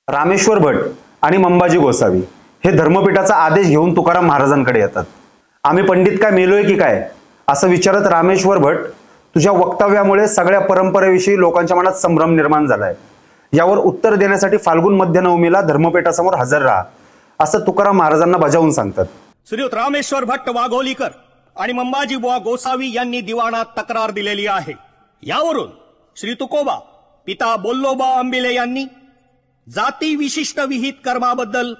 रामेश्वर भट आणि मंबाजी गोसावी हे धर्मपीठाचा आदेश घेऊन तुकाराम महाराजांकडे येतात। आम्ही पंडित काय मेलोय की काय असं विचारत रामेश्वर भट, तुझ्या वक्तव्यामुळे सगळ्या परंपरेविषयी लोकांच्या मनात संभ्रम निर्माण झालाय, यावर उत्तर देण्यासाठी फाल्गुन मध्य नवमीला धर्मपीठासमोर हजर राहा असं तुकाराम महाराजांना बजावून सांगतात। श्रीयुत रामेश्वर भट्ट वाघोलीकर आणि मंबाजी बुवा गोसावी यांनी दिवाणात तक्रार दिलेली आहे। यावरून श्री तुकोबा पिता बोल्लोबा आंबिले यांनी जाती विशिष्ट विहित कर्माबद्दल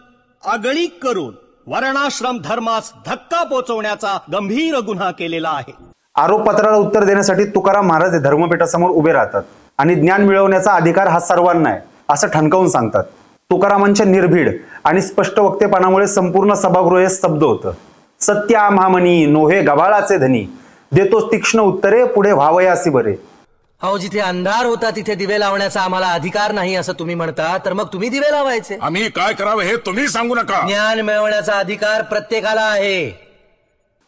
आगळीक करून वर्णाश्रम धर्मास धक्का पोचवण्याचा गंभीर गुन्हा केलेला आहे। आरोपपत्राला उत्तर देण्यासाठी तुकाराम महाराज हे धर्मपीठासमोर उभे राहतात आणि ज्ञान मिळवण्याचा अधिकार हा सर्वांना आहे असं ठणकावून सांगतात। तुकारामांच्या निर्भीड आणि स्पष्ट वक्तेपणामुळे संपूर्ण सभागृह हे स्तब्ध होतं। सत्य आम्हामनी नोहे गबाळाचे धनी, देतो तीक्ष्ण उत्तरे पुढे व्हावयासी बरे। अहो, जिथे अंधार होता तिथे दिवे लावण्याचा आम्हाला अधिकार नाही असं तुम्ही म्हणता, तर मग तुम्ही दिवे लावायचे। आम्ही काय करावं हे तुम्ही सांगू नका। ज्ञान मिळवण्याचा अधिकार प्रत्येकाला आहे।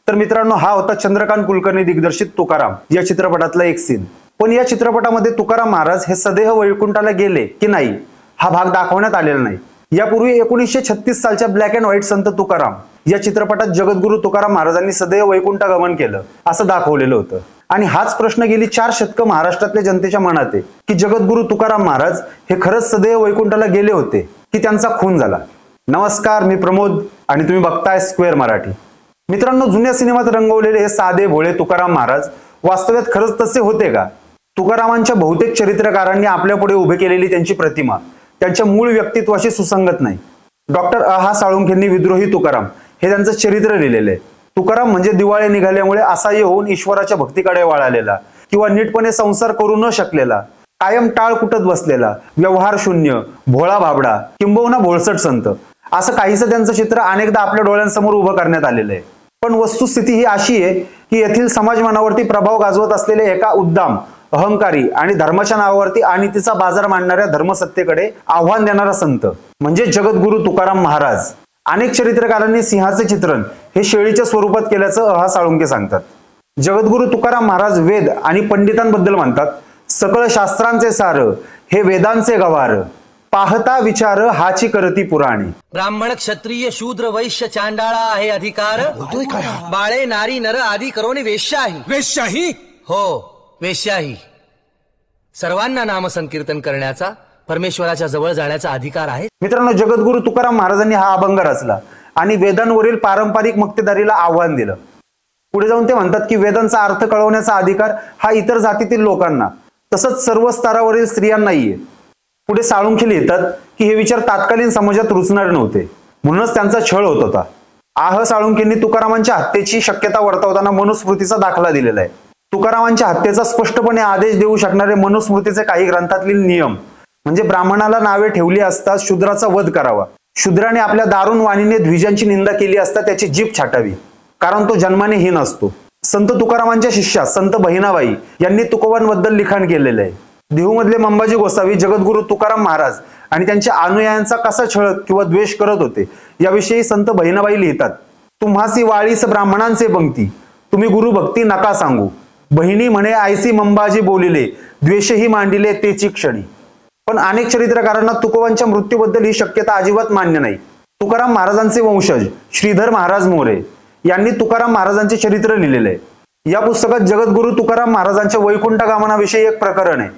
तर मित्रांनो, हा होता चंद्रकांत कुलकर्णी दिग्दर्शित तुकाराम या चित्रपटातला एक सीन। पण या चित्रपटामध्ये तुकाराम महाराज हे सदैव वैकुंठाला गेले की नाही हा भाग दाखवण्यात आलेला नाही। यापूर्वी 1936 सालच्या ब्लॅक अँड व्हाईट संत तुकाराम या चित्रपटात जगद्गुरु तुकाराम महाराजांनी सदैव वैकुंठगमन केलं असं दाखवलेलं होतं। आणि हाच प्रश्न गेली 4 शतकं महाराष्ट्रातल्या जनतेच्या मनात आहे की जगद्गुरु तुकाराम महाराज हे खरंच सदैव वैकुंठाला गेले होते की त्यांचा खून झाला। नमस्कार, मी प्रमोद आणि तुम्ही बघताय स्क्वेअर मराठी। मित्रांनो, जुन्या सिनेमात रंगवलेले हे साधे भोळे तुकाराम महाराज वास्तव्यात खरंच तसे होते का? तुकारामांच्या बहुतेक चरित्रकारांनी आपल्या पुढे उभे केलेली त्यांची प्रतिमा त्यांच्या मूळ व्यक्तित्वाशी सुसंगत नाही। डॉक्टर अहा साळुंखेंनी विद्रोही तुकाराम हे त्यांचं चरित्र लिहिलेलं आहे। तुकाराम म्हणजे दिवाळे निघाल्यामुळे असहाय्य होऊन ईश्वराच्या भक्तीकडे वळालेला किंवा नीटपणे संसार करू न शकलेला, कायम टाळ कुटत बसलेला, व्यवहार शून्य, भोळा भाबडा किंबहुना भोळसट संत असं काहीसं त्यांचं चित्र अनेकदा आपल्या डोळ्यांसमोर उभं करण्यात आलेलं आहे। पण वस्तुस्थिती ही अशी आहे की येथील समाजमनावरती प्रभाव गाजवत असलेले एका उद्दाम, अहंकारी आणि धर्माच्या नावावरती अनितीचा बाजार मांडणाऱ्या धर्मसत्तेकडे आव्हान देणारा संत म्हणजे जगद्गुरु तुकाराम महाराज। अनेक चरित्रकारांनी सिंहाचे चित्रण हे शेळीच्या स्वरूपात केल्याचं अहा साळुंखे सांगतात। जगद्गुरु तुकाराम महाराज वेद आणि पंडितांबद्दल म्हणतात, सकळ शास्त्रांचे सार हे वेदांचे गवार, पाहता विचार हाची करती पुराणी। ब्राह्मण क्षत्रिय शूद्र वैश्य चांडाळा आहे अधिकार, बाळे नारी नर आदी करोनी वेश्याही। वेश्याही? हो, वेश्याही। सर्वांना नाम संकीर्तन करण्याचा, परमेश्वराच्या जवळ जाण्याचा अधिकार आहे। मित्रांनो, जगद्गुरु तुकाराम महाराजांनी हा अभंग रचला आणि वेदांवरील पारंपरिक मक्तेदारीला आव्हान दिलं। पुढे जाऊन ते म्हणतात की वेदांचा अर्थ कळवण्याचा अधिकार हा इतर जातीतील लोकांना तसंच सर्व स्तरावरील स्त्रियांना नाहीये। पुढे साळुंखे लिहितात की हे विचार तात्कालीन समाजात रुचणारे नव्हते, म्हणूनच त्यांचा छळ होत होता। आह साळुंखेंनी तुकारामांच्या हत्येची शक्यता वर्तवताना मनुस्मृतीचा दाखला दिलेला आहे। तुकारामांच्या हत्येचा स्पष्टपणे आदेश देऊ शकणारे मनुस्मृतीचे काही ग्रंथातील नियम म्हणजे ब्राह्मणाला नावे ठेवली असता शूद्राचा वध करावा, शूद्राने आपल्या दारुण वाणीने द्विजांची निंदा केली असता त्याची जीभ छाटावी, कारण तो जन्माने हीन असतो। संत तुकारामांच्या शिष्या संत बहिणाबाई यांनी तुकोबांबद्दल लिखाण केलेलं आहे। देहूमधले मंबाजी गोसावी जगद्गुरु तुकाराम महाराज आणि त्यांच्या अनुयायांचा कसा छळ किंवा द्वेष करत होते याविषयी संत बहिणाबाई लिहितात, तुम्हासी वाळीस ब्राह्मणांचे पंक्ती, तुम्ही गुरु भक्ती नका सांगू, बहिणी म्हणे आयसी मंबाजी बोलिले, द्वेषही मांडिले तेची क्षणी। पण अनेक चरित्रकारांना तुकोबांच्या मृत्यूबद्दल ही शक्यता अजिबात मान्य नाही। तुकाराम महाराजांचे वंशज श्रीधर महाराज मोरे यांनी तुकाराम महाराजांचे चरित्र लिहिलेले आहे। या पुस्तकात जगद्गुरु तुकाराम महाराजांच्या वैकुंठ गमनाविषयी एक प्रकरण आहे।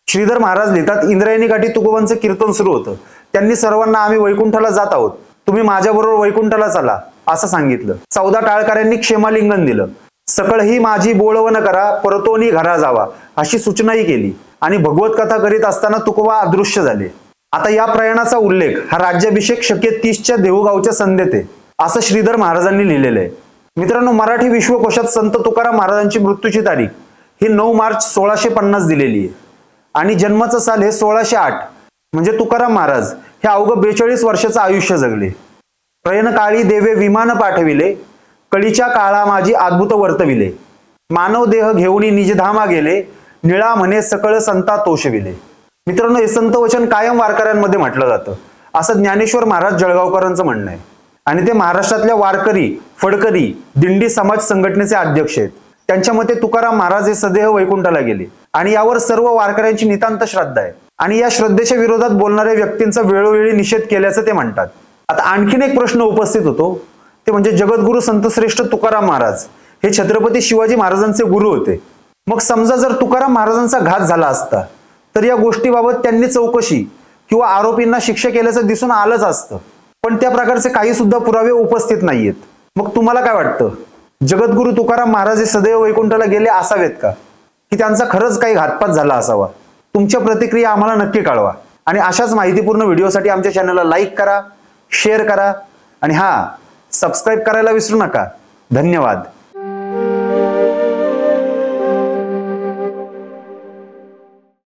श्रीधर महाराज लिहितात, इंद्रायणी काठी तुकोबांचे कीर्तन सुरू होतं, त्यांनी सर्वांना आम्ही वैकुंठाला जात आहोत, तुम्ही माझ्याबरोबर वैकुंठाला चला असं सांगितलं। 14 टाळकऱ्यांनी क्षेमालिंगन दिलं, सकळही माझी बोळवण करा परतोनी घरा जावा अशी सूचनाही केली आणि भगवत कथा करीत असताना तुकोबा अदृश्य झाले। आता या प्रयाणाचा उल्लेख हा राज्याभिषेक शके 30च्या देहूगावच्या संध्येत आहे असं श्रीधर महाराजांनी लिहिलेलं आहे। मित्रांनो, मराठी विश्वकोशात संत तुकाराम महाराजांची मृत्यूची तारीख ही 9 मार्च 1650 दिलेली आहे आणि जन्माचं साल हे 1608 म्हणजे तुकाराम महाराज हे अवघं 42 वर्षाचं आयुष्य जगले। प्रयण काळी देवे विमान पाठविले, कळीच्या काळा माझी अद्भुत वर्तविले, मानव देह घेऊन निजधामा गेले, निळा म्हणे सकळ संता तोषविले। मित्रांनो, हे संत वचन कायम वारकऱ्यांमध्ये म्हटलं जातं असं ज्ञानेश्वर महाराज जळगावकरांचं म्हणणं आहे आणि ते महाराष्ट्रातल्या वारकरी फडकरी दिंडी समाज संघटनेचे अध्यक्ष आहेत। त्यांच्या मते तुकाराम महाराज हे सदैव वैकुंठाला गेले आणि यावर सर्व वारकऱ्यांची नितांत श्रद्धा आहे। आणि या श्रद्धेच्या विरोधात बोलणाऱ्या व्यक्तींचा वेळोवेळी निषेध केल्याचं ते म्हणतात. आता आणखीन एक प्रश्न उपस्थित होतो, ते म्हणजे जगद्गुरु संतश्रेष्ठ तुकाराम महाराज हे छत्रपती शिवाजी महाराजांचे गुरु होते. मग समजा जर तुकाराम महाराजांचा घात झाला असता तर या गोष्टीबाबत त्यांनी चौकशी किंवा आरोपींना शिक्षा केल्याचं दिसून आलंच असतं. पण त्या प्रकारचे काही सुद्धा पुरावे उपस्थित नाहीयेत. मग तुम्हाला काय वाटतं, जगद्गुरु तुकाराम महाराज हे सदैव वैकुंठाला गेले असावेत का, की त्यांचा खरंच काही घातपात झाला असावा? तुमच्या प्रतिक्रिया आम्हाला नक्की कळवा आणि अशाच माहितीपूर्ण व्हिडिओसाठी आमच्या चॅनलला लाईक करा, शेअर करा आणि सबस्क्राईब करायला विसरू नका. धन्यवाद.